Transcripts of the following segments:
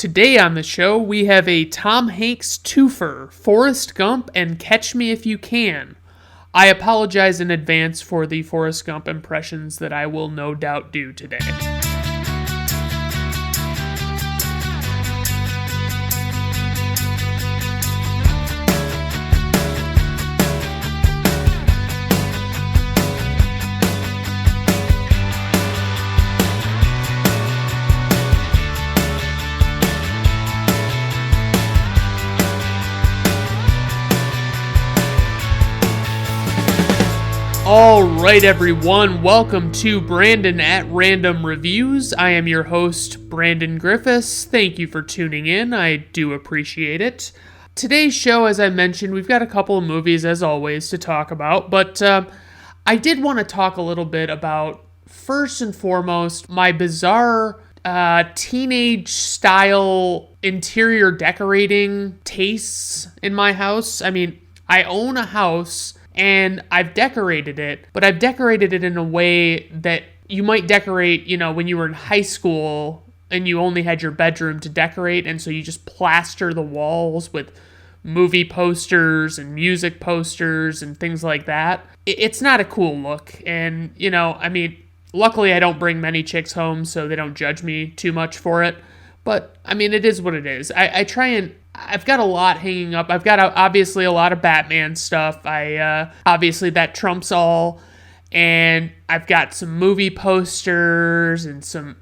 Today on the show, we have a Tom Hanks twofer, Forrest Gump and Catch Me If You Can. I apologize in advance for the Forrest Gump impressions that I will no doubt do today. Alright everyone, welcome to Brandon at Random Reviews. I am your host, Brandon Griffiths. Thank you for tuning in, I do appreciate it. Today's show, as I mentioned, we've got a couple of movies as always to talk about, but I did want to talk a little bit about, first and foremost, my bizarre teenage-style interior decorating tastes in my house. I mean, I own a house and I've decorated it, but I've decorated it in a way that you might decorate, when you were in high school and you only had your bedroom to decorate, and so you just plaster the walls with movie posters and music posters and things like that. It's not a cool look, and, luckily I don't bring many chicks home, so they don't judge me too much for it, but, it is what it is. I try and I've got a lot hanging up. I've got obviously a lot of Batman stuff. Obviously that trumps all. And I've got some movie posters and some,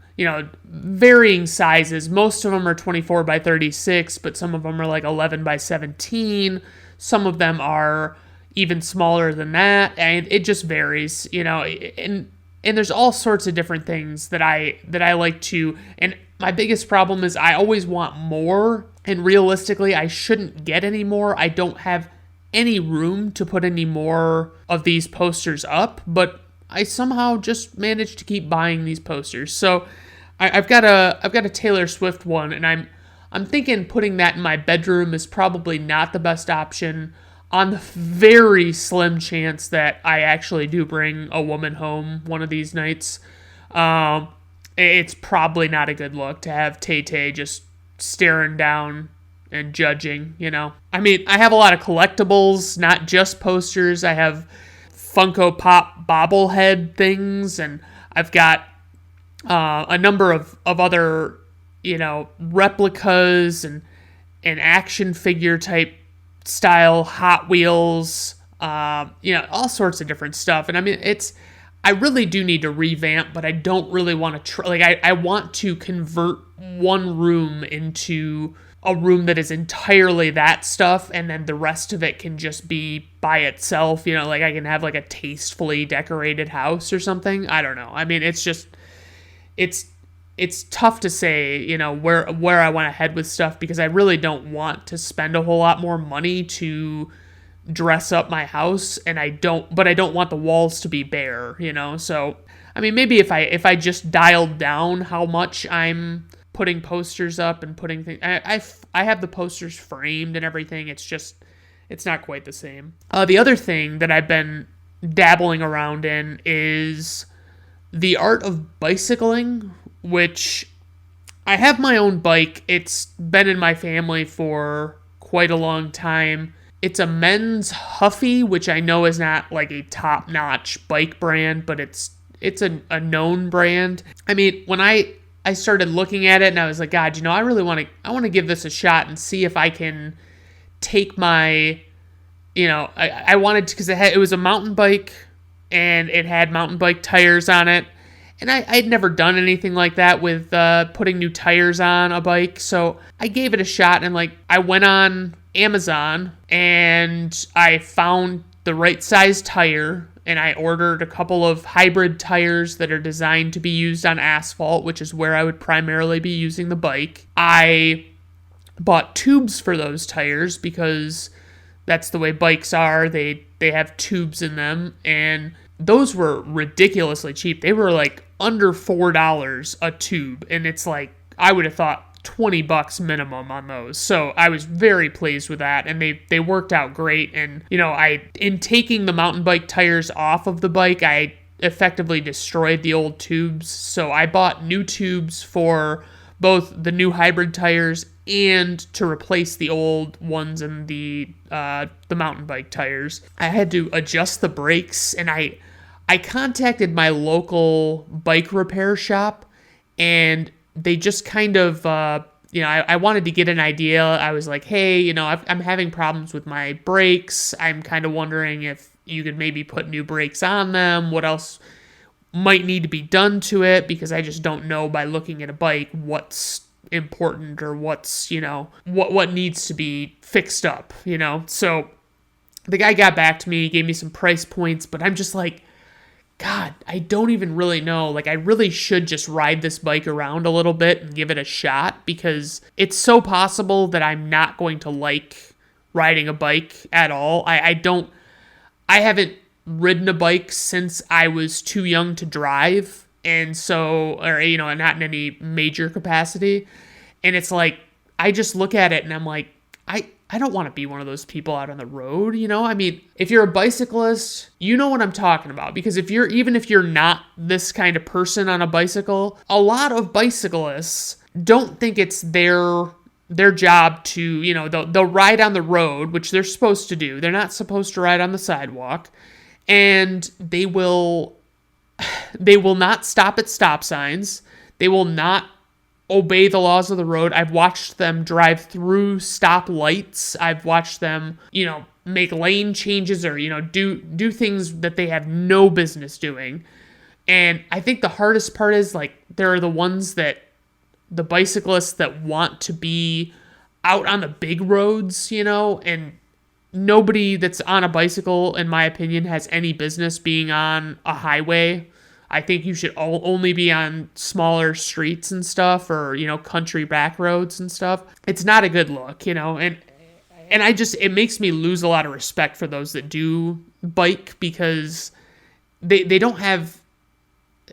varying sizes. Most of them are 24 by 36, but some of them are like 11 by 17. Some of them are even smaller than that. And it just varies, and there's all sorts of different things that I like to, and my biggest problem is I always want more, and realistically, I shouldn't get any more. I don't have any room to put any more of these posters up, but I somehow just managed to keep buying these posters. So I've got a Taylor Swift one, and I'm thinking putting that in my bedroom is probably not the best option, on the very slim chance that I actually do bring a woman home one of these nights. It's probably not a good look to have Tay-Tay just staring down and judging, I have a lot of collectibles, not just posters. I have Funko Pop bobblehead things, and I've got a number of other, replicas and action figure type style Hot Wheels, all sorts of different stuff. And I really do need to revamp, but I don't really want to I want to convert one room into a room that is entirely that stuff, and then the rest of it can just be by itself, I can have like a tastefully decorated house or something. I don't know. It's tough to say, where I want to head with stuff, because I really don't want to spend a whole lot more money to dress up my house, and I don't want the walls to be bare, so maybe if I just dialed down how much I'm putting posters up and putting things, I have the posters framed and everything. It's not quite the same. The other thing that I've been dabbling around in is the art of bicycling, which I have my own bike. It's been in my family for quite a long time. It's a men's Huffy, which I know is not like a top-notch bike brand, but it's a known brand. When I started looking at it, and I was like, God, I really want to give this a shot and see if I can take my, I wanted to, because it was a mountain bike, and it had mountain bike tires on it, and I'd never done anything like that with putting new tires on a bike, so I gave it a shot, and I went on Amazon and I found the right size tire, and I ordered a couple of hybrid tires that are designed to be used on asphalt, which is where I would primarily be using the bike. I bought tubes for those tires because that's the way bikes are. They have tubes in them, and those were ridiculously cheap. They were under $4 a tube, and it's I would have thought $20 minimum on those. So I was very pleased with that, and they worked out great. And in taking the mountain bike tires off of the bike, I effectively destroyed the old tubes. So I bought new tubes for both the new hybrid tires and to replace the old ones in the mountain bike tires. I had to adjust the brakes, and I contacted my local bike repair shop, and they just kind of, I wanted to get an idea. I was like, hey, I'm having problems with my brakes. I'm kind of wondering if you could maybe put new brakes on them. What else might need to be done to it? Because I just don't know by looking at a bike what's important or what's, what needs to be fixed up, So the guy got back to me, gave me some price points, but I'm just like, God, I don't even really know. Like, I really should just ride this bike around a little bit and give it a shot, because it's so possible that I'm not going to like riding a bike at all. I haven't ridden a bike since I was too young to drive, and so, or, not in any major capacity. And it's like, I just look at it and I'm like, I don't want to be one of those people out on the road, I mean, if you're a bicyclist, you know what I'm talking about, because even if you're not this kind of person on a bicycle, a lot of bicyclists don't think it's their job to, they'll ride on the road, which they're supposed to do. They're not supposed to ride on the sidewalk, and they will not stop at stop signs. They will not obey the laws of the road. I've watched them drive through stop lights. I've watched them, make lane changes or, do things that they have no business doing. And I think the hardest part is, like, there are the bicyclists that want to be out on the big roads, and nobody that's on a bicycle, in my opinion, has any business being on a highway. I think you should only be on smaller streets and stuff, or, country back roads and stuff. It's not a good look, and it makes me lose a lot of respect for those that do bike, because they don't have,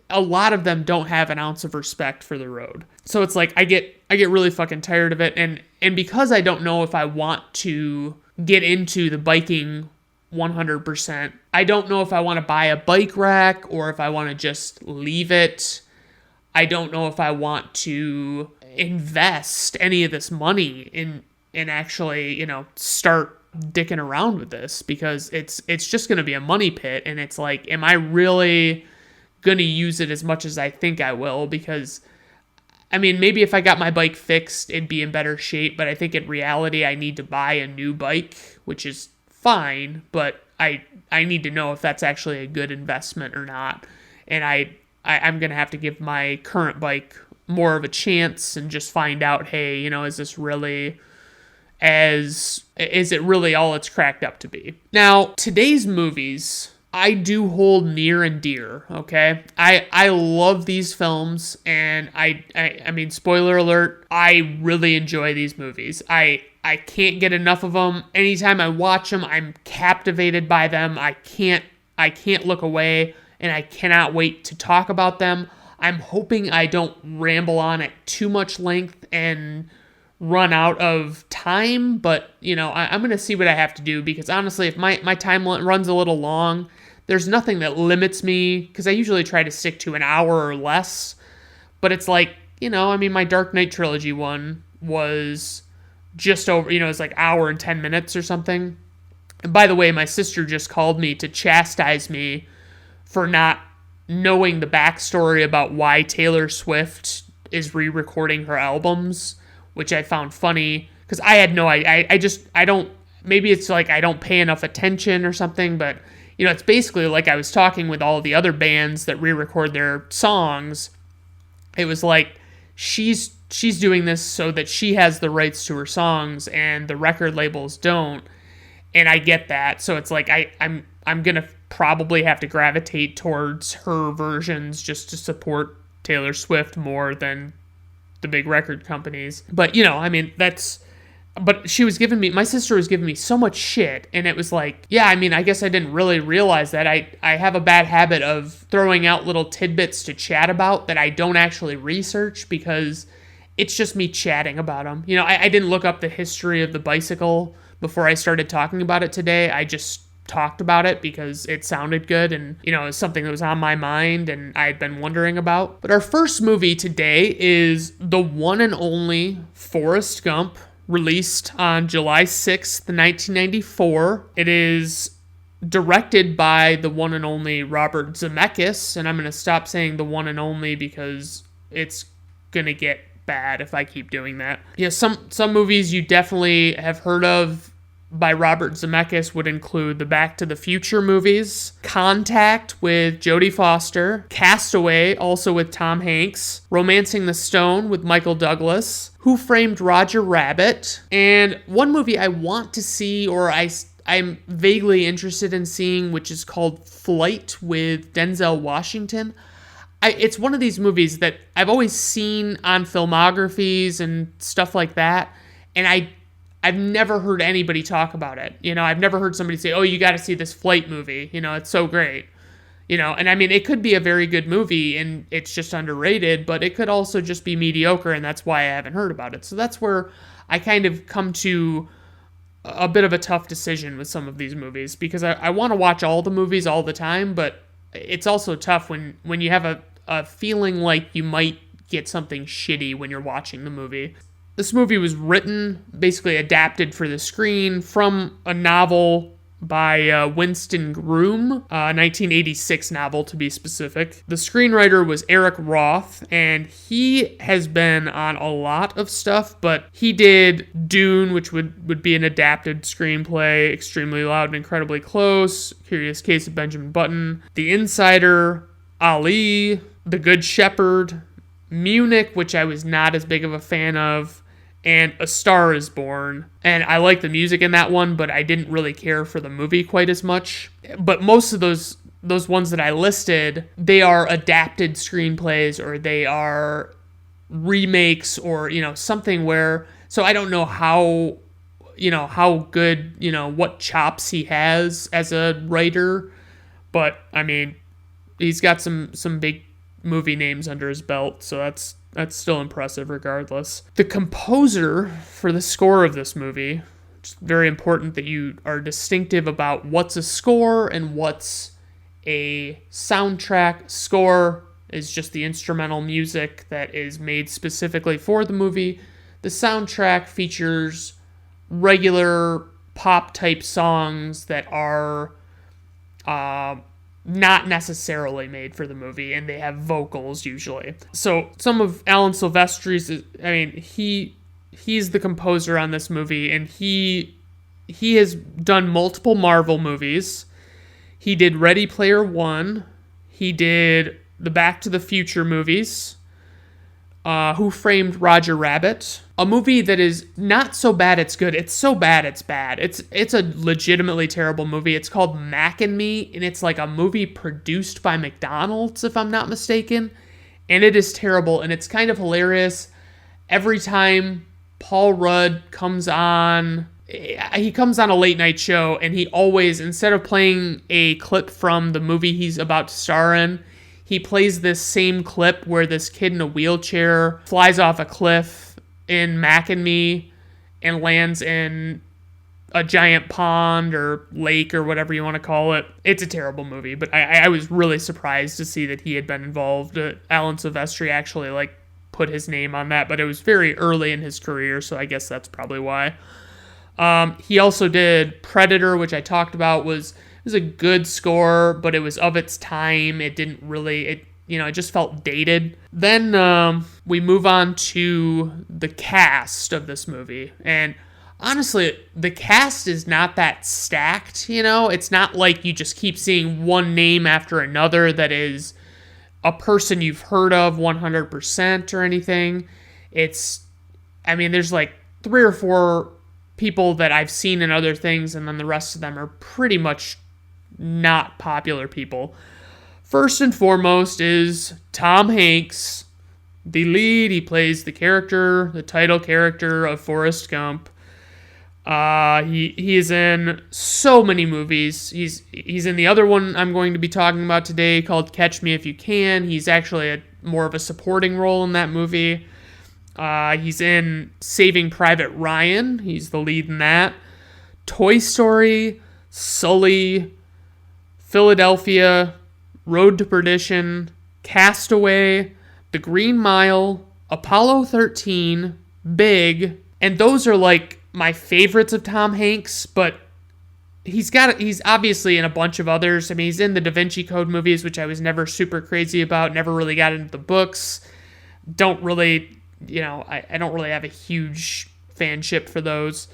a lot of them don't have an ounce of respect for the road. So it's like, I get really fucking tired of it. And because I don't know if I want to get into the biking 100%. I don't know if I want to buy a bike rack or if I want to just leave it. I don't know if I want to invest any of this money in actually, start dicking around with this, because it's just going to be a money pit. And it's like, am I really going to use it as much as I think I will? Because, I mean, maybe if I got my bike fixed, it'd be in better shape. But I think in reality, I need to buy a new bike, which is fine, but I need to know if that's actually a good investment or not. And I'm going to have to give my current bike more of a chance and just find out, hey, is it really all it's cracked up to be? Now, today's movies, I do hold near and dear, okay? I love these films, and I mean, spoiler alert, I really enjoy these movies. I can't get enough of them. Anytime I watch them, I'm captivated by them. I can't look away, and I cannot wait to talk about them. I'm hoping I don't ramble on at too much length and run out of time, but, I'm going to see what I have to do, because honestly, if my time runs a little long, there's nothing that limits me, because I usually try to stick to an hour or less, but it's like, my Dark Knight trilogy one was just over, it's like hour and 10 minutes or something. And by the way, my sister just called me to chastise me for not knowing the backstory about why Taylor Swift is re-recording her albums, which I found funny, because I had no idea. I don't, maybe it's like I don't pay enough attention or something, but, it's basically like I was talking with all the other bands that re-record their songs. It was like, she's doing this so that she has the rights to her songs and the record labels don't. And I get that. So it's like, I'm going to probably have to gravitate towards her versions just to support Taylor Swift more than the big record companies. But, but my sister was giving me so much shit, and it was like, yeah, I guess I didn't really realize that I have a bad habit of throwing out little tidbits to chat about that I don't actually research, because it's just me chatting about them. I didn't look up the history of the bicycle before I started talking about it today. I just talked about it because it sounded good and, you know, it was something that was on my mind and I had been wondering about. But our first movie today is the one and only Forrest Gump, released on July 6th, 1994. It is directed by the one and only Robert Zemeckis, and I'm going to stop saying the one and only because it's going to get bad if I keep doing that. Yeah, some movies you definitely have heard of by Robert Zemeckis would include the Back to the Future movies, Contact with Jodie Foster, Castaway, also with Tom Hanks, Romancing the Stone with Michael Douglas, Who Framed Roger Rabbit, and one movie I want to see, or I'm vaguely interested in seeing, which is called Flight with Denzel Washington. It's one of these movies that I've always seen on filmographies and stuff like that, and I've never heard anybody talk about it. You know, I've never heard somebody say, oh, you got to see this Flight movie. You know, it's so great. You know, and I mean, it could be a very good movie and it's just underrated, but it could also just be mediocre, and that's why I haven't heard about it. So that's where I kind of come to a bit of a tough decision with some of these movies, because I want to watch all the movies all the time, but it's also tough when you have a feeling like you might get something shitty when you're watching the movie. This movie was written, basically adapted for the screen from a novel by Winston Groom, a 1986 novel to be specific. The screenwriter was Eric Roth, and he has been on a lot of stuff, but he did Dune, which would be an adapted screenplay, Extremely Loud and Incredibly Close, Curious Case of Benjamin Button, The Insider, Ali, The Good Shepherd, Munich, which I was not as big of a fan of, and A Star is Born. And I like the music in that one, but I didn't really care for the movie quite as much. But most of those ones that I listed, they are adapted screenplays, or they are remakes, or, you know, something where, so I don't know how good, you know, what chops he has as a writer, but I mean, he's got some big movie names under his belt, so that's still impressive regardless. The composer for the score of this movie, it's very important that you are distinctive about what's a score and what's a soundtrack. Score is just the instrumental music that is made specifically for the movie. The soundtrack features regular pop-type songs that are not necessarily made for the movie, and they have vocals usually. So some of Alan Silvestri's, I mean, he's the composer on this movie, and he has done multiple Marvel movies. He did Ready Player One. He did the Back to the Future movies. Who Framed Roger Rabbit? A movie that is not so bad it's good. It's so bad it's bad. It's a legitimately terrible movie. It's called Mac and Me, and it's like a movie produced by McDonald's, if I'm not mistaken. And it is terrible, and it's kind of hilarious. Every time Paul Rudd comes on, he comes on a late night show, and he always, instead of playing a clip from the movie he's about to star in, he plays this same clip where this kid in a wheelchair flies off a cliff in Mac and Me and lands in a giant pond or lake or whatever you want to call it. It's a terrible movie, but I was really surprised to see that he had been involved. Alan Silvestri actually put his name on that, but it was very early in his career, so I guess that's probably why. He also did Predator, which I talked about, was a good score, but it was of its time. It didn't really, it just felt dated. Then we move on to the cast of this movie. And honestly, the cast is not that stacked, It's not like you just keep seeing one name after another that is a person you've heard of 100% or anything. There's like 3 or 4 people that I've seen in other things, and then the rest of them are pretty much not popular people. First and foremost is Tom Hanks, the lead. He plays the title character of Forrest Gump. He is in so many movies. He's in the other one I'm going to be talking about today called Catch Me If You Can. He's actually more of a supporting role in that movie. He's in Saving Private Ryan. He's the lead in that. Toy Story, Sully, Philadelphia, Road to Perdition, Castaway, The Green Mile, Apollo 13, Big, and those are like my favorites of Tom Hanks, but he's obviously in a bunch of others. I mean, he's in the Da Vinci Code movies, which I was never super crazy about, never really got into the books. Don't really, I don't really have a huge fanship for those.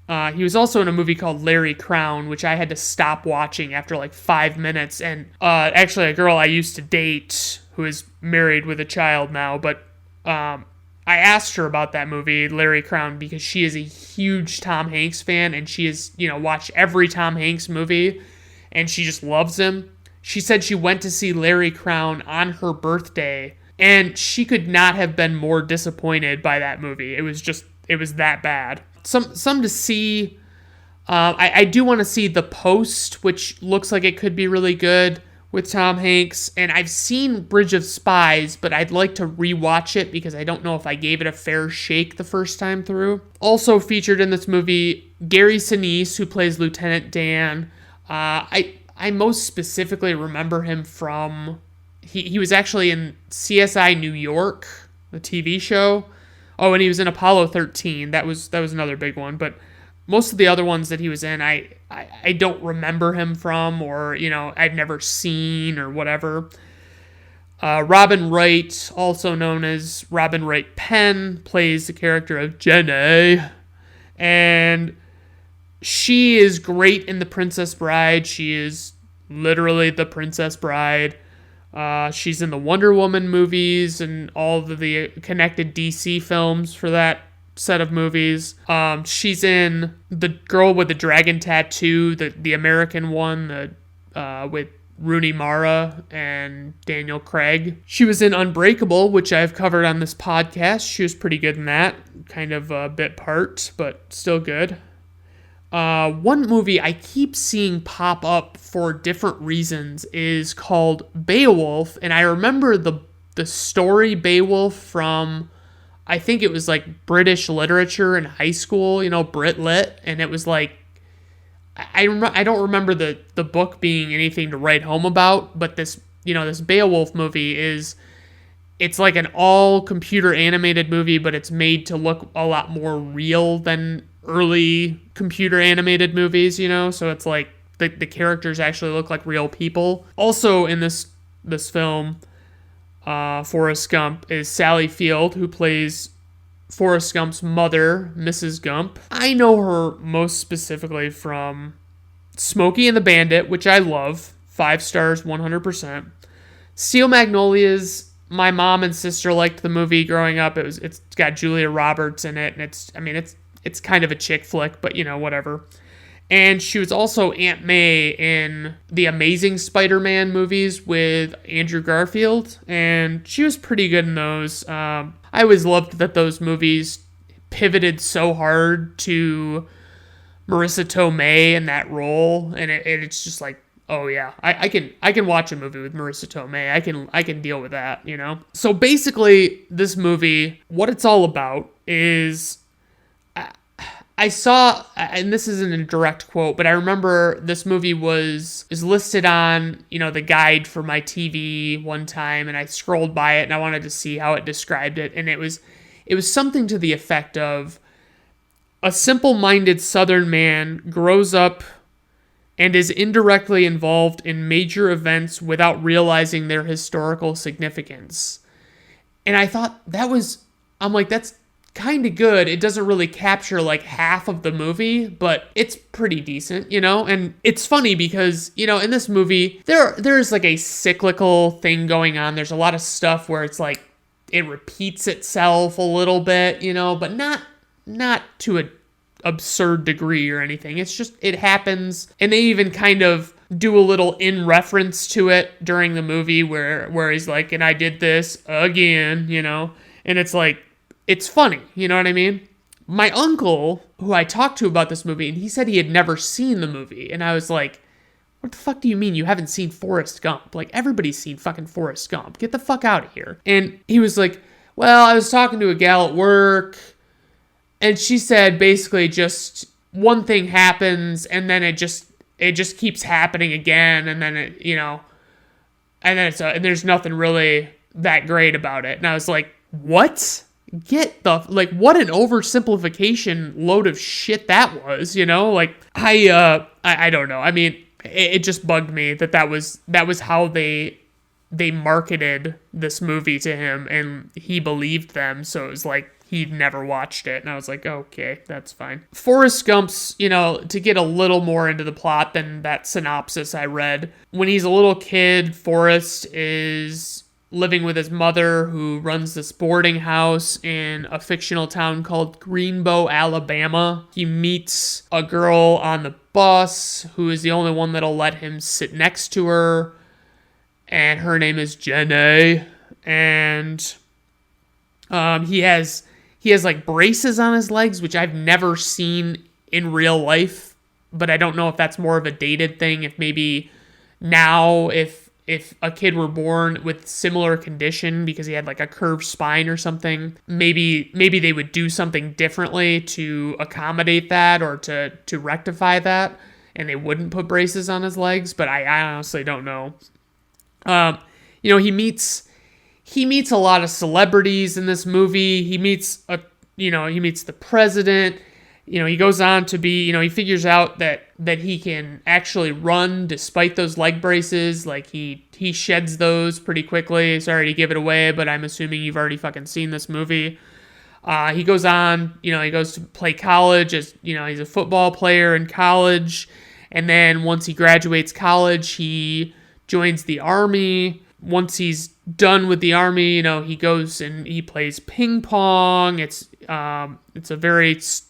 He was also in a movie called Larry Crown, which I had to stop watching after like 5 minutes. And actually, a girl I used to date who is married with a child now, but I asked her about that movie, Larry Crown, because she is a huge Tom Hanks fan, and she has, watched every Tom Hanks movie, and she just loves him. She said she went to see Larry Crown on her birthday, and she could not have been more disappointed by that movie. It was that bad. Some to see. I do want to see The Post, which looks like it could be really good with Tom Hanks. And I've seen Bridge of Spies, but I'd like to rewatch it because I don't know if I gave it a fair shake the first time through. Also featured in this movie, Gary Sinise, who plays Lieutenant Dan. I most specifically remember him from... He was actually in CSI New York, the TV show. Oh, and he was in Apollo 13. That was another big one. But most of the other ones that he was in, I don't remember him from, or, I've never seen or whatever. Robin Wright, also known as Robin Wright Penn, plays the character of Jenny. And she is great in The Princess Bride. She is literally the Princess Bride. She's in the Wonder Woman movies and all of the connected DC films for that set of movies. She's in The Girl with the Dragon Tattoo, the American one, with Rooney Mara and Daniel Craig. She was in Unbreakable, which I've covered on this podcast. She was pretty good in that. Kind of a bit part, but still good. One movie I keep seeing pop up for different reasons is called Beowulf, and I remember the story Beowulf from, I think it was like British literature in high school, Brit Lit, and it was like, I don't remember the book being anything to write home about, but this Beowulf movie it's like an all computer animated movie, but it's made to look a lot more real than early computer animated movies, so it's like the characters actually look like real people. Also in this film, Forrest Gump, is Sally Field, who plays Forrest Gump's mother, Mrs. Gump. I know her most specifically from Smokey and the Bandit, which I love. 5 stars, 100%. Steel Magnolias, my mom and sister liked the movie growing up. It's got Julia Roberts in it, and it's kind of a chick flick, but whatever. And she was also Aunt May in the Amazing Spider-Man movies with Andrew Garfield, and she was pretty good in those. I always loved that those movies pivoted so hard to Marissa Tomei in that role, and it's just like, oh yeah, I can watch a movie with Marissa Tomei. I can deal with that, So basically, this movie, what it's all about is, I saw, and this isn't a direct quote, but I remember this movie is listed on, the guide for my TV one time, and I scrolled by it and I wanted to see how it described it, and it was something to the effect of, a simple-minded Southern man grows up and is indirectly involved in major events without realizing their historical significance. And I thought I'm like, that's kind of good. It doesn't really capture like half of the movie, but it's pretty decent, and it's funny because, in this movie, there's like a cyclical thing going on. There's a lot of stuff where it's like, it repeats itself a little bit, but not to an absurd degree or anything. It's just, it happens, and they even kind of do a little in reference to it during the movie where he's like, and I did this again, and it's like, it's funny, you know what I mean? My uncle, who I talked to about this movie, and he said he had never seen the movie, and I was like, what the fuck do you mean you haven't seen Forrest Gump? Like, everybody's seen fucking Forrest Gump. Get the fuck out of here. And he was like, well, I was talking to a gal at work, and she said basically just one thing happens, and then it it just keeps happening again, and then and there's nothing really that great about it. And I was like, what? What an oversimplification load of shit that was, Like, I don't know. I mean, it just bugged me that was how they marketed this movie to him, and he believed them. So it was like he'd never watched it, and I was like, okay, that's fine. Forrest Gump's, to get a little more into the plot than that synopsis I read. When he's a little kid, Forrest is living with his mother, who runs this boarding house in a fictional town called Greenbow, Alabama. He meets a girl on the bus who is the only one that'll let him sit next to her, and her name is Jenny. And he has like braces on his legs, which I've never seen in real life, but I don't know if that's more of a dated thing. If maybe now, if a kid were born with similar condition because he had like a curved spine or something, maybe they would do something differently to accommodate that or to rectify that, and they wouldn't put braces on his legs. But I honestly don't know. He meets a lot of celebrities in this movie. He meets the president. He goes on to be, he figures out that he can actually run despite those leg braces. Like, he sheds those pretty quickly. Sorry to give it away, but I'm assuming you've already fucking seen this movie. He goes on, he goes to play college as, he's a football player in college. And then once he graduates college, he joins the army. Once he's done with the army, he goes and he plays ping pong. It's a very, it's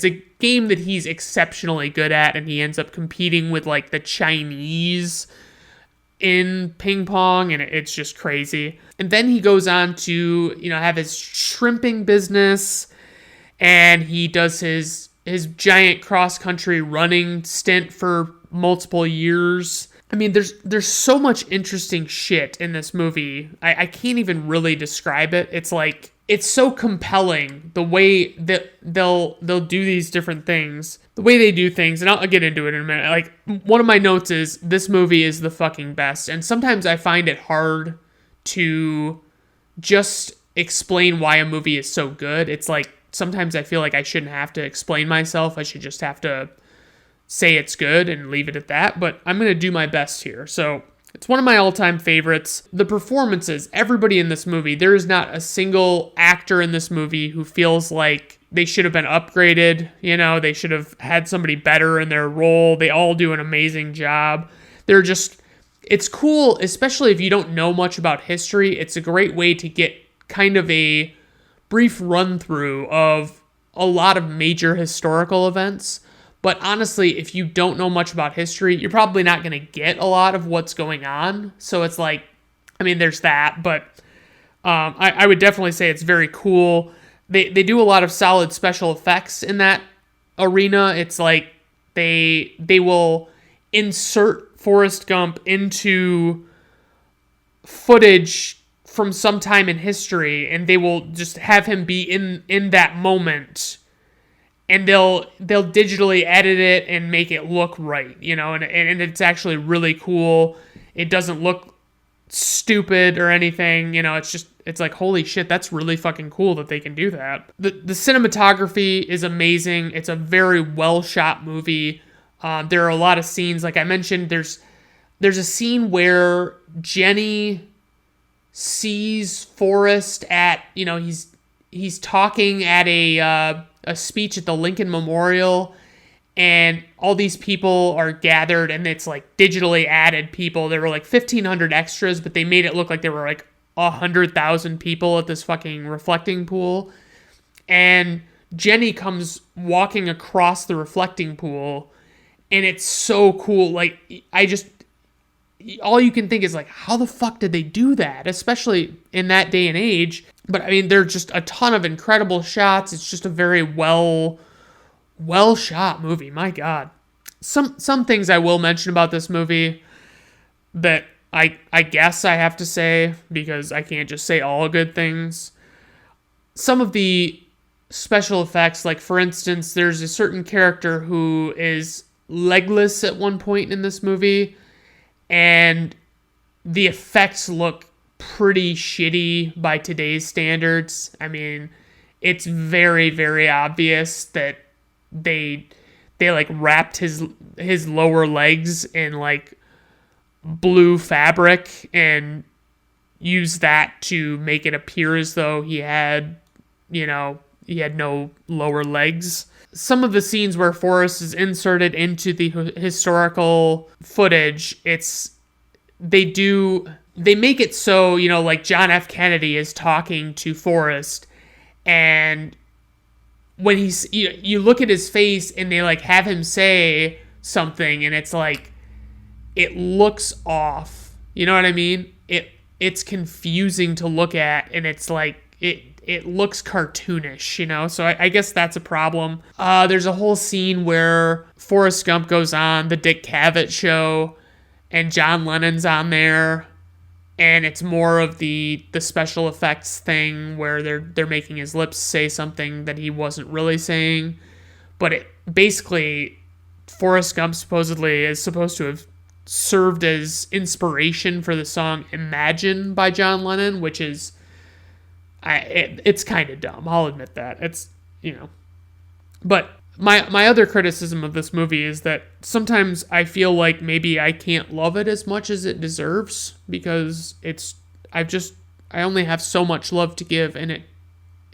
a game that he's exceptionally good at, and he ends up competing with like the Chinese in ping pong, and it's just crazy. And then he goes on to, have his shrimping business, and he does his giant cross-country running stint for multiple years. I mean, there's so much interesting shit in this movie. I can't even really describe it. It's like, it's so compelling the way that they'll do these different things, the way they do things, and I'll get into it in a minute. Like, one of my notes is, this movie is the fucking best, and sometimes I find it hard to just explain why a movie is so good. It's like, sometimes I feel like I shouldn't have to explain myself. I should just have to say it's good and leave it at that, but I'm going to do my best here. So, it's one of my all-time favorites. The performances, everybody in this movie, there is not a single actor in this movie who feels like they should have been upgraded. They should have had somebody better in their role. They all do an amazing job. It's cool, especially if you don't know much about history. It's a great way to get kind of a brief run-through of a lot of major historical events. But honestly, if you don't know much about history, you're probably not going to get a lot of what's going on. So it's like, I mean, there's that. But I would definitely say it's very cool. They do a lot of solid special effects in that arena. It's like they will insert Forrest Gump into footage from some time in history, and they will just have him be in that moment. And they'll digitally edit it and make it look right, and it's actually really cool. It doesn't look stupid or anything, it's like, holy shit, that's really fucking cool that they can do that. The cinematography is amazing. It's a very well shot movie. There are a lot of scenes, like I mentioned, there's a scene where Jenny sees Forrest at, he's talking at a speech at the Lincoln Memorial, and all these people are gathered, and it's like digitally added people. There were like 1,500 extras, but they made it look like there were like 100,000 people at this fucking reflecting pool. And Jenny comes walking across the reflecting pool, and it's so cool. Like, all you can think is like, how the fuck did they do that? Especially in that day and age. But I mean, there are just a ton of incredible shots. It's just a very well shot movie. My God. Some things I will mention about this movie that I guess I have to say, because I can't just say all good things. Some of the special effects, like for instance, there's a certain character who is legless at one point in this movie, and the effects look pretty shitty by today's standards. I mean, it's very, very obvious that they like wrapped his lower legs in like blue fabric and used that to make it appear as though he had no lower legs. Some of the scenes where Forrest is inserted into the historical footage, they make it so, like John F. Kennedy is talking to Forrest, and when you look at his face and they like have him say something, and it's like, it looks off. You know what I mean? It's confusing to look at, and it's like, it looks cartoonish, so I guess that's a problem. There's a whole scene where Forrest Gump goes on the Dick Cavett show, and John Lennon's on there, and it's more of the special effects thing where they're making his lips say something that he wasn't really saying. But basically, Forrest Gump supposedly is supposed to have served as inspiration for the song Imagine by John Lennon, which is, it's kind of dumb. I'll admit that. It's, but my other criticism of this movie is that sometimes I feel like maybe I can't love it as much as it deserves, because I only have so much love to give, and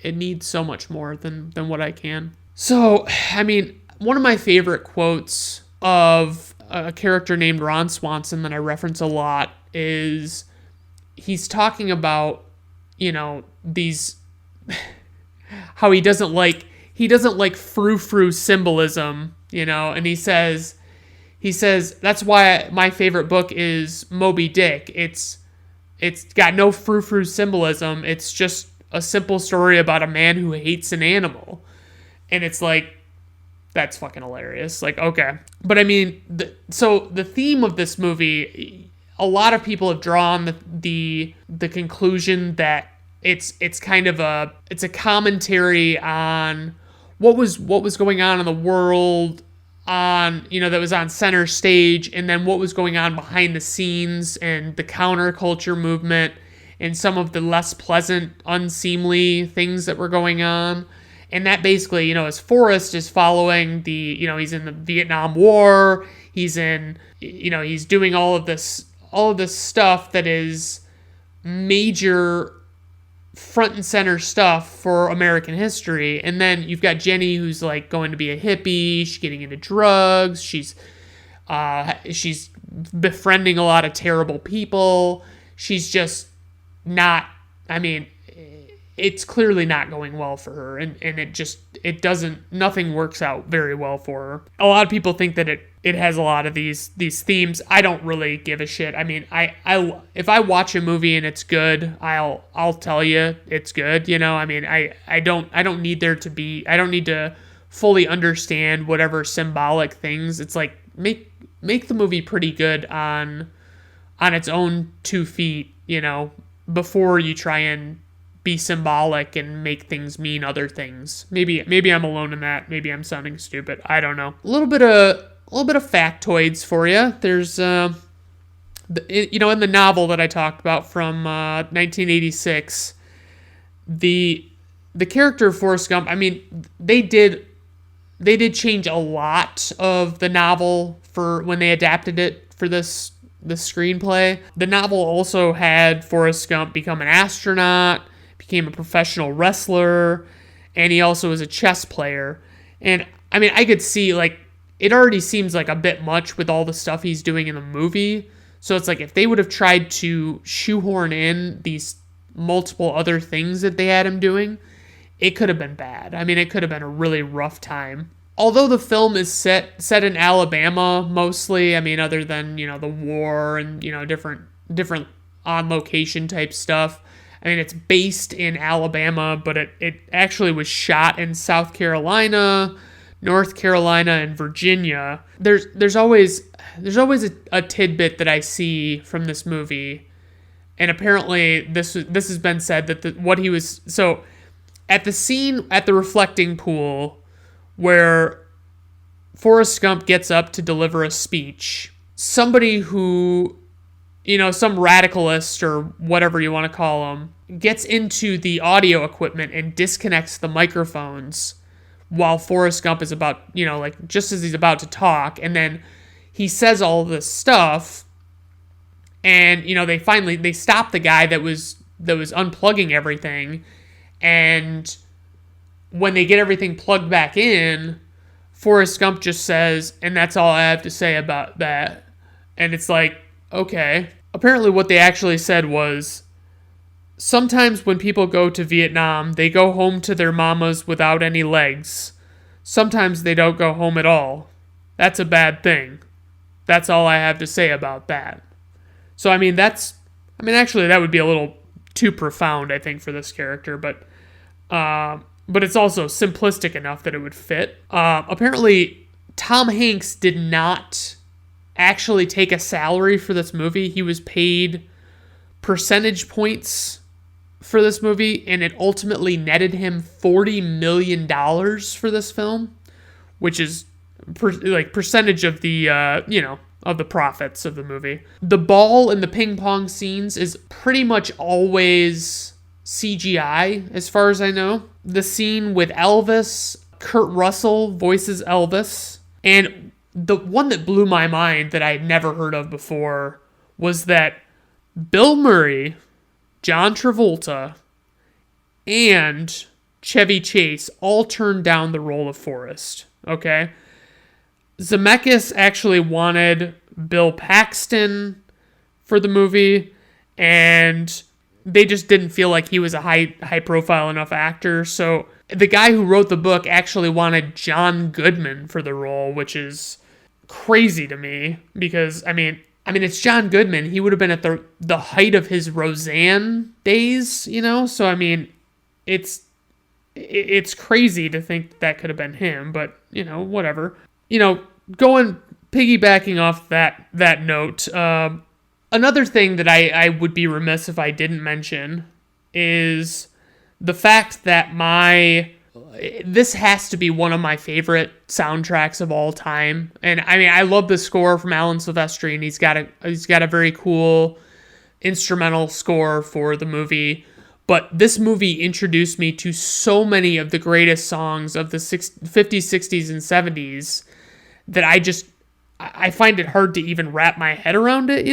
it needs so much more than what I can. So, I mean, one of my favorite quotes of a character named Ron Swanson that I reference a lot is he's talking about, these, how he doesn't like frou-frou symbolism, and he says, that's why my favorite book is Moby Dick. It's got no frou-frou symbolism. It's just a simple story about a man who hates an animal. And it's like, that's fucking hilarious. Like, okay. But I mean, so the theme of this movie, a lot of people have drawn the conclusion that it's kind of a commentary on what was going on in the world, on, that was on center stage, and then what was going on behind the scenes, and the counterculture movement, and some of the less pleasant, unseemly things that were going on. And that basically, as Forrest is following he's in the Vietnam War, he's doing all of this stuff that is major front and center stuff for American history. And then you've got Jenny, who's like going to be a hippie. She's getting into drugs. She's befriending a lot of terrible people. She's just not, I mean, it's clearly not going well for her, and nothing works out very well for her. A lot of people think that it has a lot of these themes. I don't really give a shit. I mean, I if I watch a movie and it's good, I'll tell you it's good. I mean, I don't need there to be, I don't need to fully understand whatever symbolic things. It's like, make the movie pretty good on its own 2 feet, before you try and be symbolic and make things mean other things. Maybe I'm alone in that. Maybe I'm sounding stupid. I don't know. A little bit of factoids for you. There's in the novel that I talked about from 1986, the character of Forrest Gump, I mean, they did change a lot of the novel for when they adapted it for the screenplay. The novel also had Forrest Gump become an astronaut, became a professional wrestler, and he also was a chess player. And I mean, I could see, like, it already seems like a bit much with all the stuff he's doing in the movie. So it's like, if they would have tried to shoehorn in these multiple other things that they had him doing, it could have been bad. I mean, it could have been a really rough time. Although the film is set in Alabama mostly, I mean, other than, the war and, different on location type stuff. I mean, it's based in Alabama, but it actually was shot in South Carolina, North Carolina, and Virginia. There's always a tidbit that I see from this movie, and apparently this has been said that at the scene at the reflecting pool where Forrest Gump gets up to deliver a speech, somebody who, some radicalist or whatever you want to call him, gets into the audio equipment and disconnects the microphones while Forrest Gump is about, just as he's about to talk. And then he says all this stuff, and, they stop the guy that was unplugging everything. And when they get everything plugged back in, Forrest Gump just says, and that's all I have to say about that. And it's like, okay. Apparently what they actually said was, sometimes when people go to Vietnam, they go home to their mamas without any legs. Sometimes they don't go home at all. That's a bad thing. That's all I have to say about that. So, actually that would be a little too profound, I think, for this character, but it's also simplistic enough that it would fit. Apparently, Tom Hanks did not actually take a salary for this movie. He was paid percentage points for this movie, and it ultimately netted him $40 million for this film, which is percentage of the, of the profits of the movie. The ball and the ping pong scenes is pretty much always CGI, as far as I know. The scene with Elvis, Kurt Russell voices Elvis, and the one that blew my mind that I had never heard of before was that Bill Murray, John Travolta, and Chevy Chase all turned down the role of Forrest, okay? Zemeckis actually wanted Bill Paxton for the movie, and they just didn't feel like he was a high-profile enough actor, so the guy who wrote the book actually wanted John Goodman for the role, which is crazy to me, because, it's John Goodman. He would have been at the height of his Roseanne days, so, it's crazy to think that could have been him, but, whatever. Piggybacking off that note, another thing that I would be remiss if I didn't mention is the fact that this has to be one of my favorite soundtracks of all time. And I love the score from Alan Silvestri, and he's got a very cool instrumental score for the movie. But this movie introduced me to so many of the greatest songs of the 50s, 60s, and 70s that I find it hard to even wrap my head around it,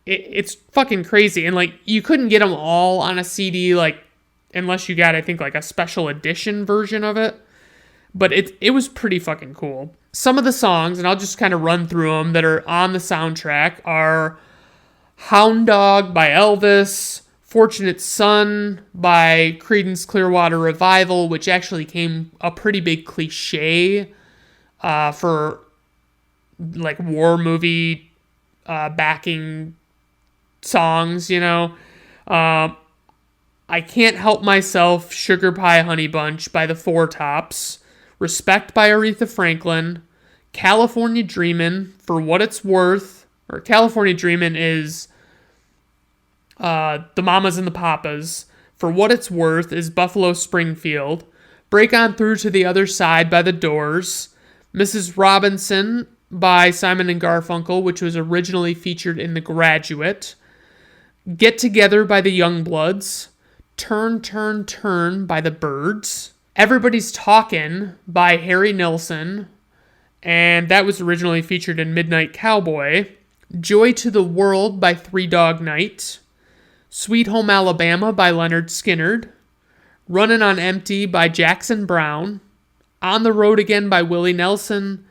it's fucking crazy. And, you couldn't get them all on a CD, unless you got, I think, a special edition version of it. But it was pretty fucking cool. Some of the songs, and I'll just kind of run through them, that are on the soundtrack are Hound Dog by Elvis, Fortunate Son by Creedence Clearwater Revival, which actually came a pretty big cliche for war movie backing songs, I Can't Help Myself, Sugar Pie Honey Bunch by the Four Tops, Respect by Aretha Franklin, California Dreamin', For What It's Worth, or California Dreamin' is the Mamas and the Papas, For What It's Worth is Buffalo Springfield, Break On Through to the Other Side by The Doors, Mrs. Robinson by Simon and Garfunkel, which was originally featured in The Graduate, Get Together by the Youngbloods, Turn, Turn, Turn by the Byrds, Everybody's Talkin' by Harry Nilsson, and that was originally featured in Midnight Cowboy, Joy to the World by Three Dog Night, Sweet Home Alabama by Leonard Skinnard, Runnin' on Empty by Jackson Browne, On the Road Again by Willie Nelson,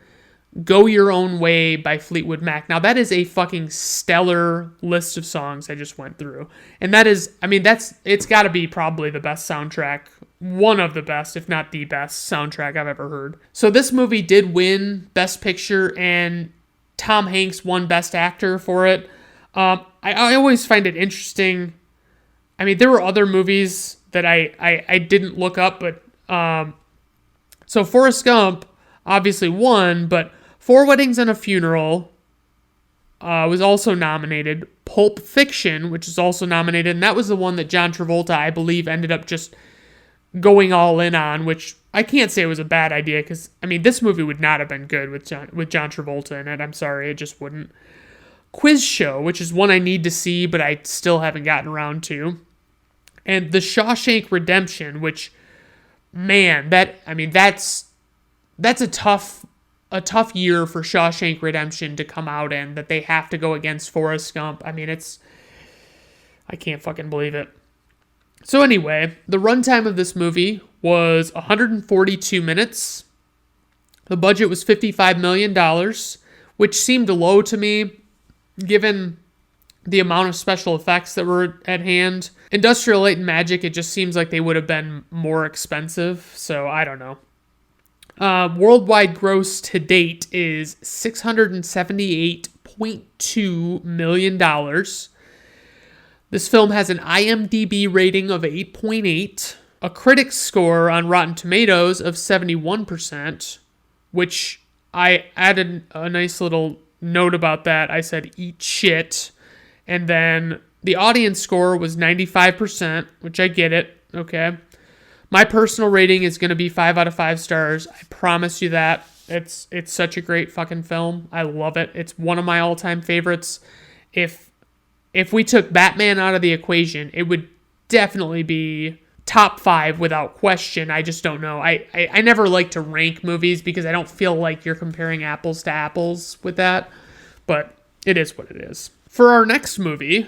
Go Your Own Way by Fleetwood Mac. Now, that is a fucking stellar list of songs I just went through. And that is, it's got to be probably the best soundtrack, one of the best, if not the best soundtrack I've ever heard. So this movie did win Best Picture, and Tom Hanks won Best Actor for it. I always find it interesting. There were other movies that I didn't look up, but so Forrest Gump obviously won, but Four Weddings and a Funeral was also nominated. Pulp Fiction, which is also nominated, and that was the one that John Travolta, I believe, ended up just going all in on, which I can't say it was a bad idea because, I mean, this movie would not have been good with John Travolta in it. I'm sorry, it just wouldn't. Quiz Show, which is one I need to see, but I still haven't gotten around to. And The Shawshank Redemption, which, man, that's a tough year for Shawshank Redemption to come out in, that they have to go against Forrest Gump. I mean, I can't fucking believe it. So anyway, the runtime of this movie was 142 minutes. The budget was $55 million, which seemed low to me, given the amount of special effects that were at hand. Industrial Light and Magic, it just seems like they would have been more expensive, so I don't know. Worldwide gross to date is $678.2 million. This film has an IMDb rating of 8.8, a critic's score on Rotten Tomatoes of 71%, which I added a nice little note about that. I said, eat shit. And then the audience score was 95%, which I get it, okay? My personal rating is going to be 5 out of 5 stars. I promise you that. It's such a great fucking film. I love it. It's one of my all-time favorites. If we took Batman out of the equation, it would definitely be top 5 without question. I just don't know. I never like to rank movies because I don't feel like you're comparing apples to apples with that. But it is what it is. For our next movie,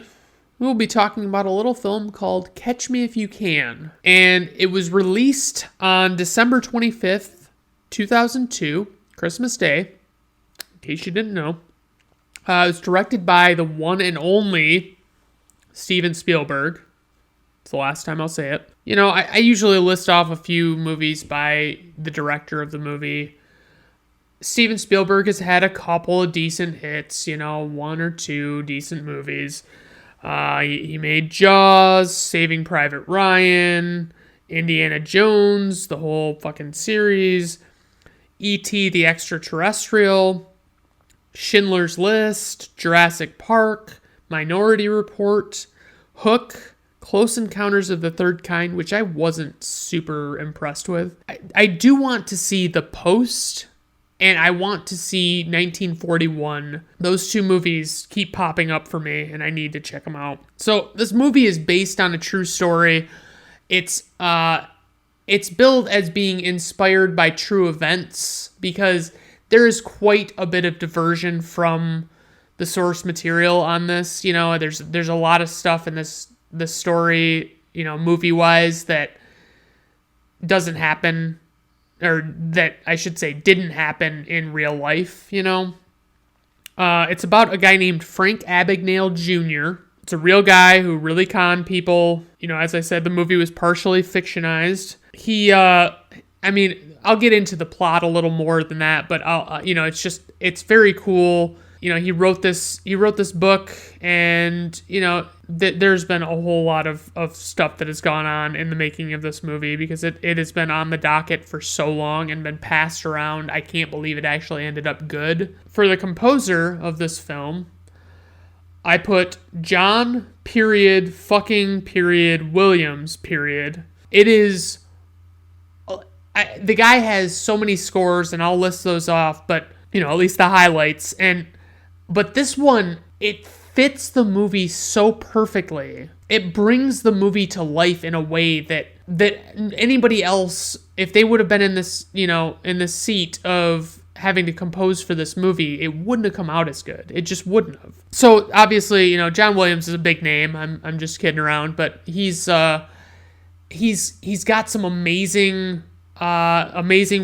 we'll be talking about a little film called Catch Me If You Can. And it was released on December 25th, 2002, Christmas Day, in case you didn't know. It was directed by the one and only Steven Spielberg. It's the last time I'll say it. You know, I usually list off a few movies by the director of the movie. Steven Spielberg has had a couple of decent hits, you know, 1 or 2 decent movies. He made Jaws, Saving Private Ryan, Indiana Jones, the whole fucking series, E.T. the Extraterrestrial, Schindler's List, Jurassic Park, Minority Report, Hook, Close Encounters of the Third Kind, which I wasn't super impressed with. I do want to see The Post, and I want to see 1941. Those 2 movies keep popping up for me, and I need to check them out. So this movie is based on a true story. It's billed as being inspired by true events because there is quite a bit of diversion from the source material on this. You know, there's a lot of stuff in this story, you know, movie-wise that doesn't happen, or that I should say didn't happen in real life, you know. It's about a guy named Frank Abagnale Jr. It's a real guy who really conned people. You know, as I said, the movie was partially fictionized. I'll get into the plot a little more than that, but it's very cool. You know, he wrote this book, and, you know, there's been a whole lot of stuff that has gone on in the making of this movie because it has been on the docket for so long and been passed around. I can't believe it actually ended up good. For the composer of this film, I put John Williams. It is... the guy has so many scores, and I'll list those off, but, you know, at least the highlights. But this one, it fits the movie so perfectly. It brings the movie to life in a way that anybody else, if they would have been in this, you know, in the seat of having to compose for this movie, it wouldn't have come out as good. It just wouldn't have. So obviously, you know, John Williams is a big name. I'm just kidding around, but he's got some amazing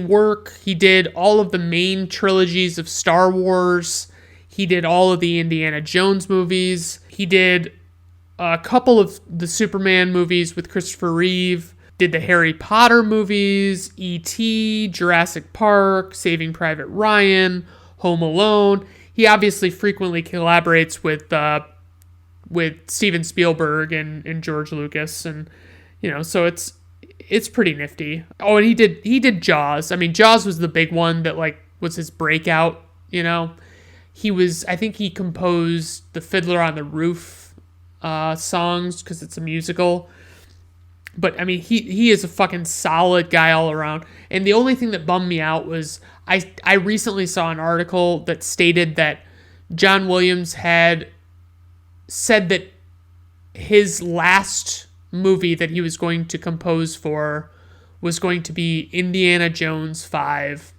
work. He did all of the main trilogies of Star Wars. He did all of the Indiana Jones movies. He did a couple of the Superman movies with Christopher Reeve. Did the Harry Potter movies, E.T., Jurassic Park, Saving Private Ryan, Home Alone. He obviously frequently collaborates with Steven Spielberg and George Lucas, and, you know, so it's pretty nifty. Oh, and he did Jaws. I mean, Jaws was the big one that, like, was his breakout, you know. I think he composed the Fiddler on the Roof songs because it's a musical. But I mean, he is a fucking solid guy all around. And the only thing that bummed me out was I recently saw an article that stated that John Williams had said that his last movie that he was going to compose for was going to be Indiana Jones 5.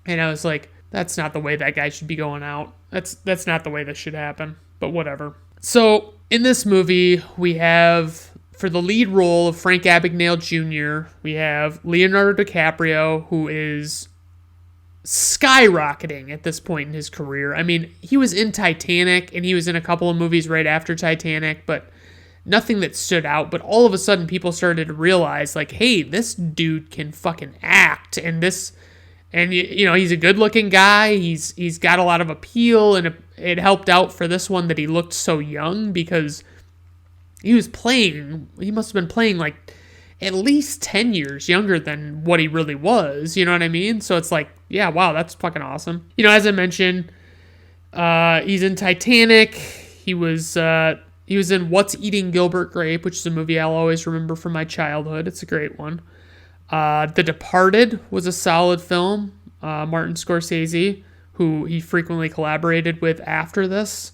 And I was like, that's not the way that guy should be going out. That's not the way this should happen. But whatever. So in this movie, we have, for the lead role of Frank Abagnale Jr., we have Leonardo DiCaprio, who is skyrocketing at this point in his career. I mean, he was in Titanic, and he was in a couple of movies right after Titanic, but nothing that stood out. But all of a sudden, people started to realize, like, hey, this dude can fucking act, and you know, he's a good-looking guy. He's got a lot of appeal, and it helped out for this one that he looked so young, because he must have been playing like at least 10 years younger than what he really was, you know what I mean? So it's like, yeah, wow, that's fucking awesome. You know, as I mentioned, he's in Titanic. He was in What's Eating Gilbert Grape, which is a movie I'll always remember from my childhood. It's a great one. The Departed was a solid film. Martin Scorsese, who he frequently collaborated with after this.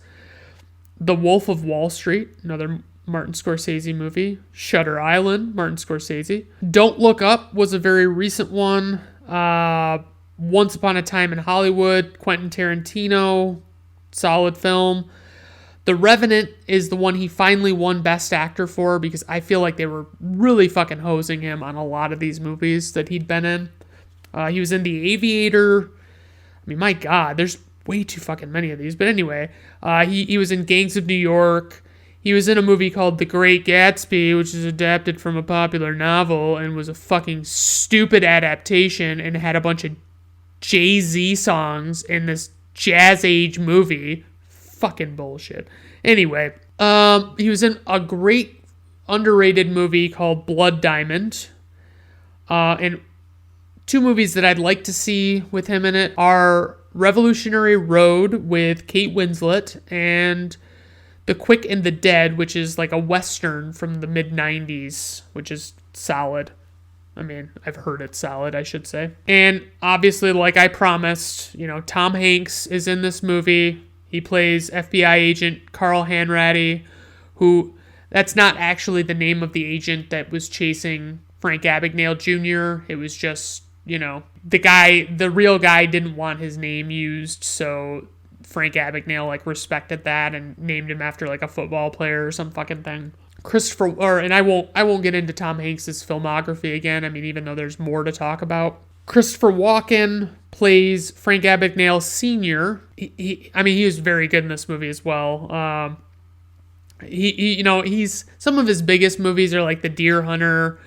The Wolf of Wall Street, another Martin Scorsese movie. Shutter Island, Martin Scorsese. Don't Look Up was a very recent one. Once Upon a Time in Hollywood, Quentin Tarantino, solid film. The Revenant is the one he finally won Best Actor for, because I feel like they were really fucking hosing him on a lot of these movies that he'd been in. He was in The Aviator. I mean, my God, there's way too fucking many of these. But anyway, he was in Gangs of New York. He was in a movie called The Great Gatsby, which is adapted from a popular novel and was a fucking stupid adaptation and had a bunch of Jay-Z songs in this jazz age movie. Fucking bullshit. Anyway, he was in a great underrated movie called Blood Diamond. And two movies that I'd like to see with him in it are Revolutionary Road with Kate Winslet and The Quick and the Dead, which is like a Western from the mid-90s, which is solid. I mean, I've heard it's solid, I should say. And obviously, like I promised, you know, Tom Hanks is in this movie. He plays FBI agent Carl Hanratty, who, that's not actually the name of the agent that was chasing Frank Abagnale Jr. It was just, you know, the real guy didn't want his name used, so Frank Abagnale, like, respected that and named him after, like, a football player or some fucking thing. And I won't get into Tom Hanks' filmography again. I mean, even though there's more to talk about. Christopher Walken plays Frank Abagnale Sr. He was very good in this movie as well. He's, some of his biggest movies are like The Deer Hunter.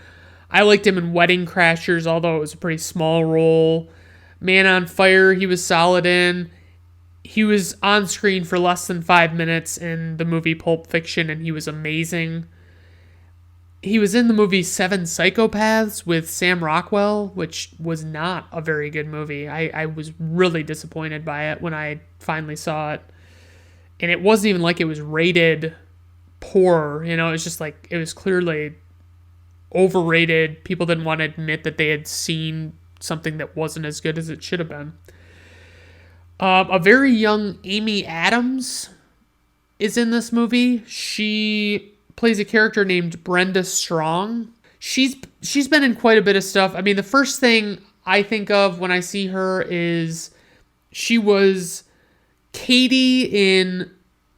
I liked him in Wedding Crashers, although it was a pretty small role. Man on Fire, he was solid in. He was on screen for less than 5 minutes in the movie Pulp Fiction, and he was amazing. He was in the movie Seven Psychopaths with Sam Rockwell, which was not a very good movie. I was really disappointed by it when I finally saw it. And it wasn't even like it was rated poor, you know, it's just like, it was clearly overrated. People didn't want to admit that they had seen something that wasn't as good as it should have been. A very young Amy Adams is in this movie. She plays a character named Brenda Strong. She's been in quite a bit of stuff. I mean, the first thing I think of when I see her is she was Katie in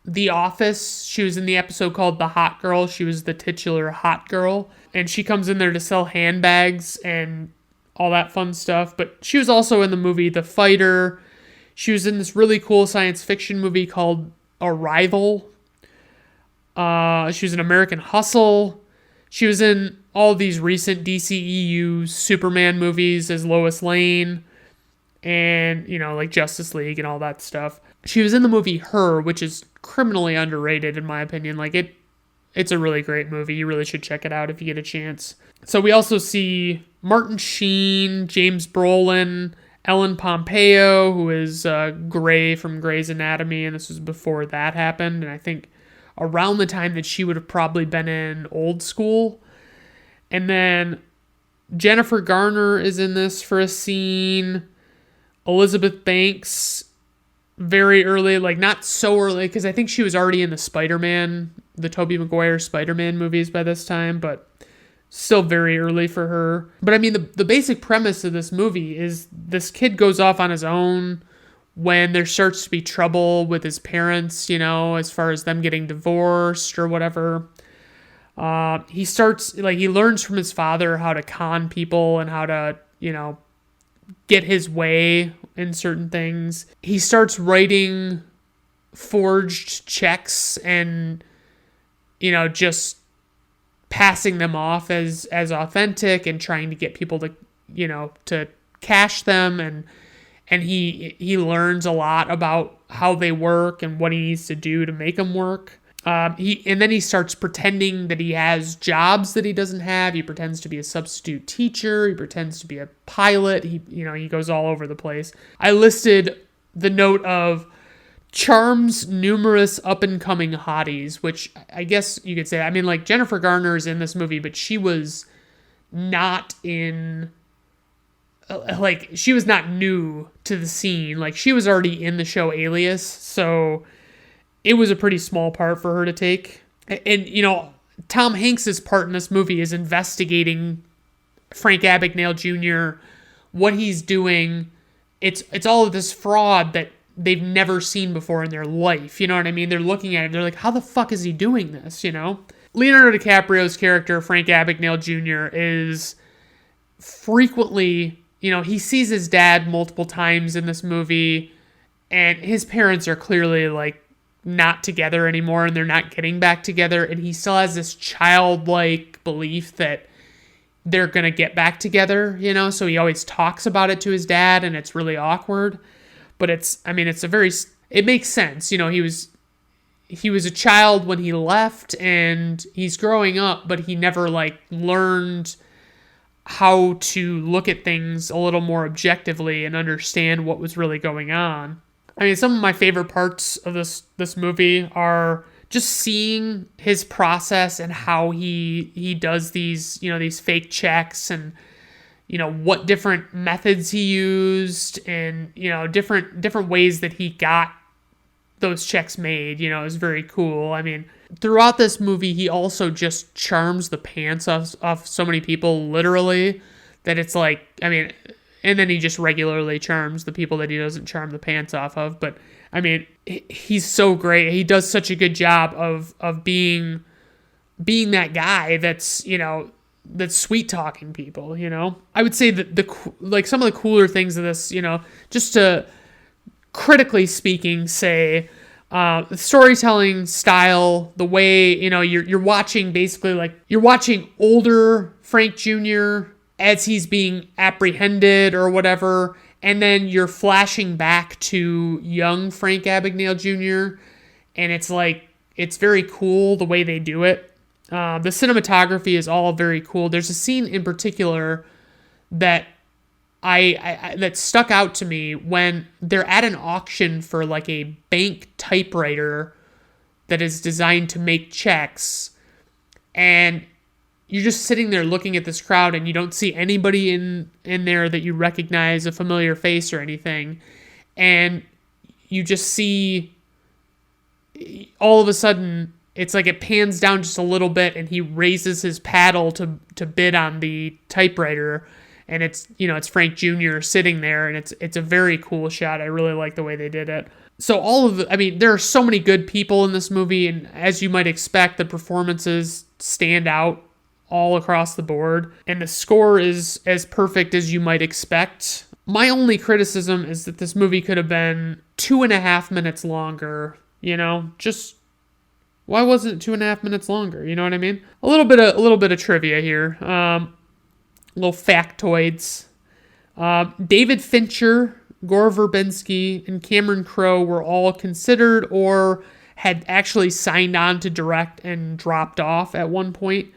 The Office. She was in the episode called The Hot Girl. She was the titular hot girl. And she comes in there to sell handbags and all that fun stuff. But she was also in the movie The Fighter. She was in this really cool science fiction movie called Arrival. She was in American Hustle. She was in all these recent DCEU Superman movies as Lois Lane. And, you know, like Justice League and all that stuff. She was in the movie Her, which is criminally underrated in my opinion. Like, it's a really great movie. You really should check it out if you get a chance. So we also see Martin Sheen, James Brolin, Ellen Pompeo, who is Grey from Grey's Anatomy, and this was before that happened, and I think around the time that she would have probably been in Old School. And then Jennifer Garner is in this for a scene. Elizabeth Banks, very early, like not so early, because I think she was already in the Tobey Maguire Spider-Man movies by this time, but still very early for her. But I mean, the basic premise of this movie is this kid goes off on his own when there starts to be trouble with his parents, as far as them getting divorced or whatever. He learns from his father how to con people and how to, get his way in certain things. He starts writing forged checks and, just passing them off as authentic and trying to get people to cash them. And he learns a lot about how they work and what he needs to do to make them work. And then he starts pretending that he has jobs that he doesn't have. He pretends to be a substitute teacher. He pretends to be a pilot. He goes all over the place. I listed the note of charms numerous up-and-coming hotties, which I guess you could say. I mean, like, Jennifer Garner is in this movie, but she was not in... she was not new to the scene. Like, she was already in the show Alias, so it was a pretty small part for her to take. And, Tom Hanks's part in this movie is investigating Frank Abagnale Jr., what he's doing. It's all of this fraud that they've never seen before in their life. You know what I mean? They're looking at it, they're like, how the fuck is he doing this, Leonardo DiCaprio's character, Frank Abagnale Jr., is frequently... he sees his dad multiple times in this movie, and his parents are clearly, not together anymore, and they're not getting back together, and he still has this childlike belief that they're going to get back together, so he always talks about it to his dad, and it's really awkward. But it makes sense. He was a child when he left, and he's growing up, but he never, learned how to look at things a little more objectively and understand what was really going on. I mean, some of my favorite parts of this movie are just seeing his process and how he does these, these fake checks, and, what different methods he used, and, different ways that he got those checks made, is very cool. I mean, throughout this movie, he also just charms the pants off so many people, literally, that it's and then he just regularly charms the people that he doesn't charm the pants off of. But, I mean, he's so great. He does such a good job of being that guy that's, that's sweet-talking people, I would say that some of the cooler things of this, just to critically speaking, say... the storytelling style, the way, you're watching basically you're watching older Frank Jr. as he's being apprehended or whatever, and then you're flashing back to young Frank Abagnale Jr., and it's very cool the way they do it. The cinematography is all very cool. There's a scene in particular that that stuck out to me when they're at an auction for a bank typewriter that is designed to make checks, and you're just sitting there looking at this crowd, and you don't see anybody in there that you recognize, a familiar face or anything, and you just see all of a sudden it's it pans down just a little bit, and he raises his paddle to bid on the typewriter. And it's Frank Jr. sitting there, and it's a very cool shot. I really like the way they did it. So there are so many good people in this movie, and as you might expect, the performances stand out all across the board. And the score is as perfect as you might expect. My only criticism is that this movie could have been 2.5 minutes longer, just... Why wasn't it 2.5 minutes longer? You know what I mean? A little bit of trivia here. Little factoids. David Fincher, Gore Verbinski, and Cameron Crowe were all considered or had actually signed on to direct and dropped off at one point.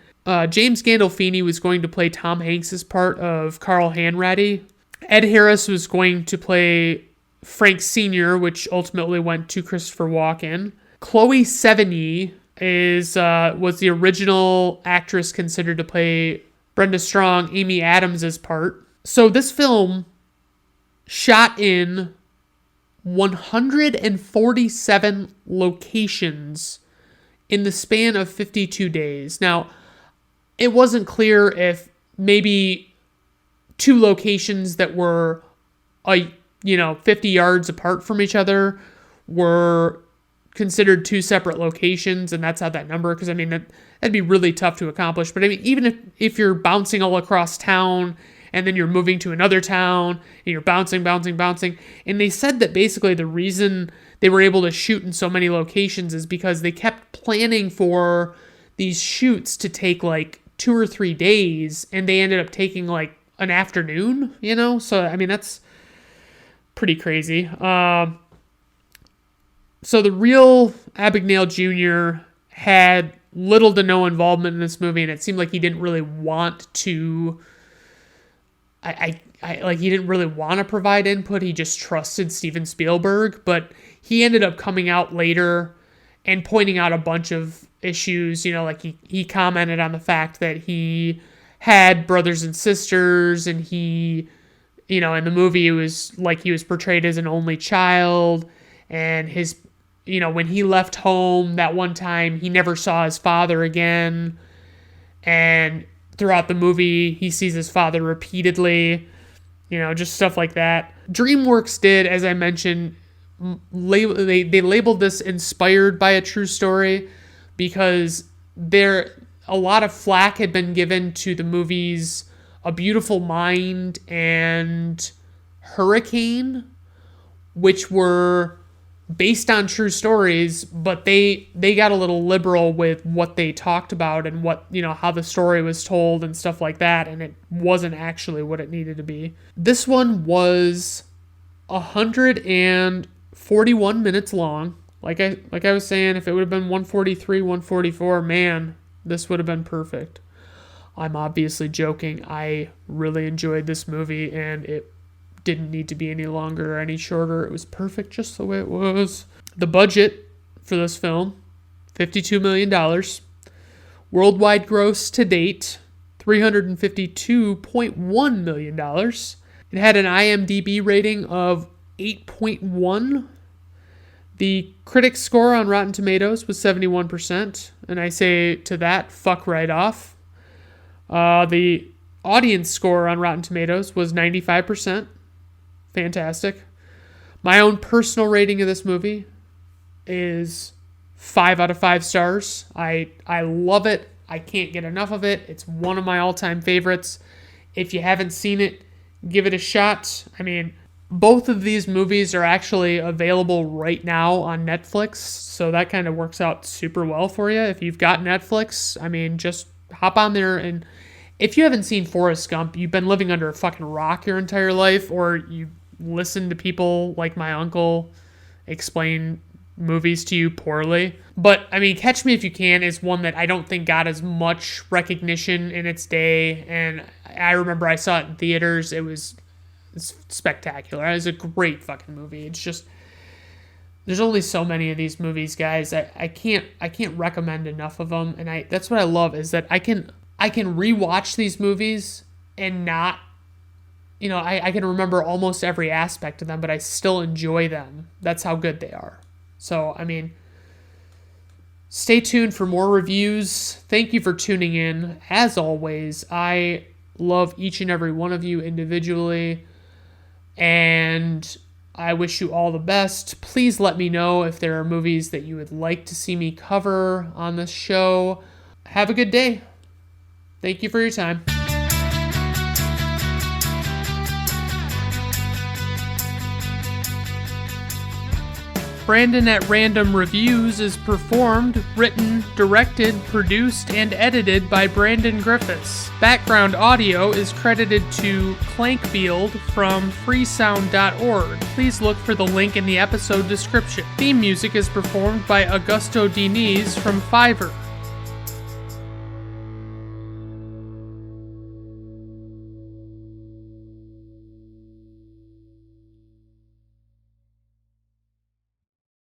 James Gandolfini was going to play Tom Hanks' part of Carl Hanratty. Ed Harris was going to play Frank Sr., which ultimately went to Christopher Walken. Chloe Sevigny was the original actress considered to play Brenda Strong, Amy Adams' part. So this film shot in 147 locations in the span of 52 days. Now, it wasn't clear if maybe 2 locations that were 50 yards apart from each other were considered 2 separate locations, and that's how that number, because I mean that'd be really tough to accomplish. But I mean, even if you're bouncing all across town and then you're moving to another town and you're bouncing, and they said that basically the reason they were able to shoot in so many locations is because they kept planning for these shoots to take like 2 or 3 days, and they ended up taking like an afternoon, so I mean that's pretty crazy. So the real Abagnale Jr. had little to no involvement in this movie, and it seemed like he didn't really want to. He didn't really want to provide input. He just trusted Steven Spielberg, but he ended up coming out later and pointing out a bunch of issues. He commented on the fact that he had brothers and sisters, and he, in the movie it was like he was portrayed as an only child, and his, when he left home that one time, he never saw his father again. And throughout the movie, he sees his father repeatedly, just stuff like that. DreamWorks did, as I mentioned, they labeled this inspired by a true story because a lot of flack had been given to the movies A Beautiful Mind and Hurricane, which were based on true stories, but they got a little liberal with what they talked about and what, how the story was told and stuff like that, and it wasn't actually what it needed to be. This one was 141 minutes long. Like I was saying, if it would have been 143, 144, man, this would have been perfect. I'm obviously joking. I really enjoyed this movie, and it didn't need to be any longer or any shorter. It was perfect just the way it was. The budget for this film, $52 million. Worldwide gross to date, $352.1 million. It had an IMDb rating of 8.1. The critic score on Rotten Tomatoes was 71%. And I say to that, fuck right off. The audience score on Rotten Tomatoes was 95%. Fantastic. My own personal rating of this movie is 5 out of 5 stars. I love it. I can't get enough of it. It's one of my all-time favorites. If you haven't seen it, give it a shot. I mean, both of these movies are actually available right now on Netflix, so that kind of works out super well for you. If you've got Netflix, I mean, just hop on there, and if you haven't seen Forrest Gump, you've been living under a fucking rock your entire life, or you listen to people like my uncle explain movies to you poorly. But, I mean, Catch Me If You Can is one that I don't think got as much recognition in its day, and I remember I saw it in theaters. It's spectacular. It was a great fucking movie. It's just, there's only so many of these movies, guys. I can't recommend enough of them, and that's what I love, is that I can rewatch these movies and not, I can remember almost every aspect of them, but I still enjoy them. That's how good they are. So, I mean, stay tuned for more reviews. Thank you for tuning in. As always, I love each and every one of you individually, and I wish you all the best. Please let me know if there are movies that you would like to see me cover on this show. Have a good day. Thank you for your time. Brandon at Random Reviews is performed, written, directed, produced, and edited by Brandon Griffiths. Background audio is credited to Clankfield from freesound.org. Please look for the link in the episode description. Theme music is performed by Augusto Diniz from Fiverr.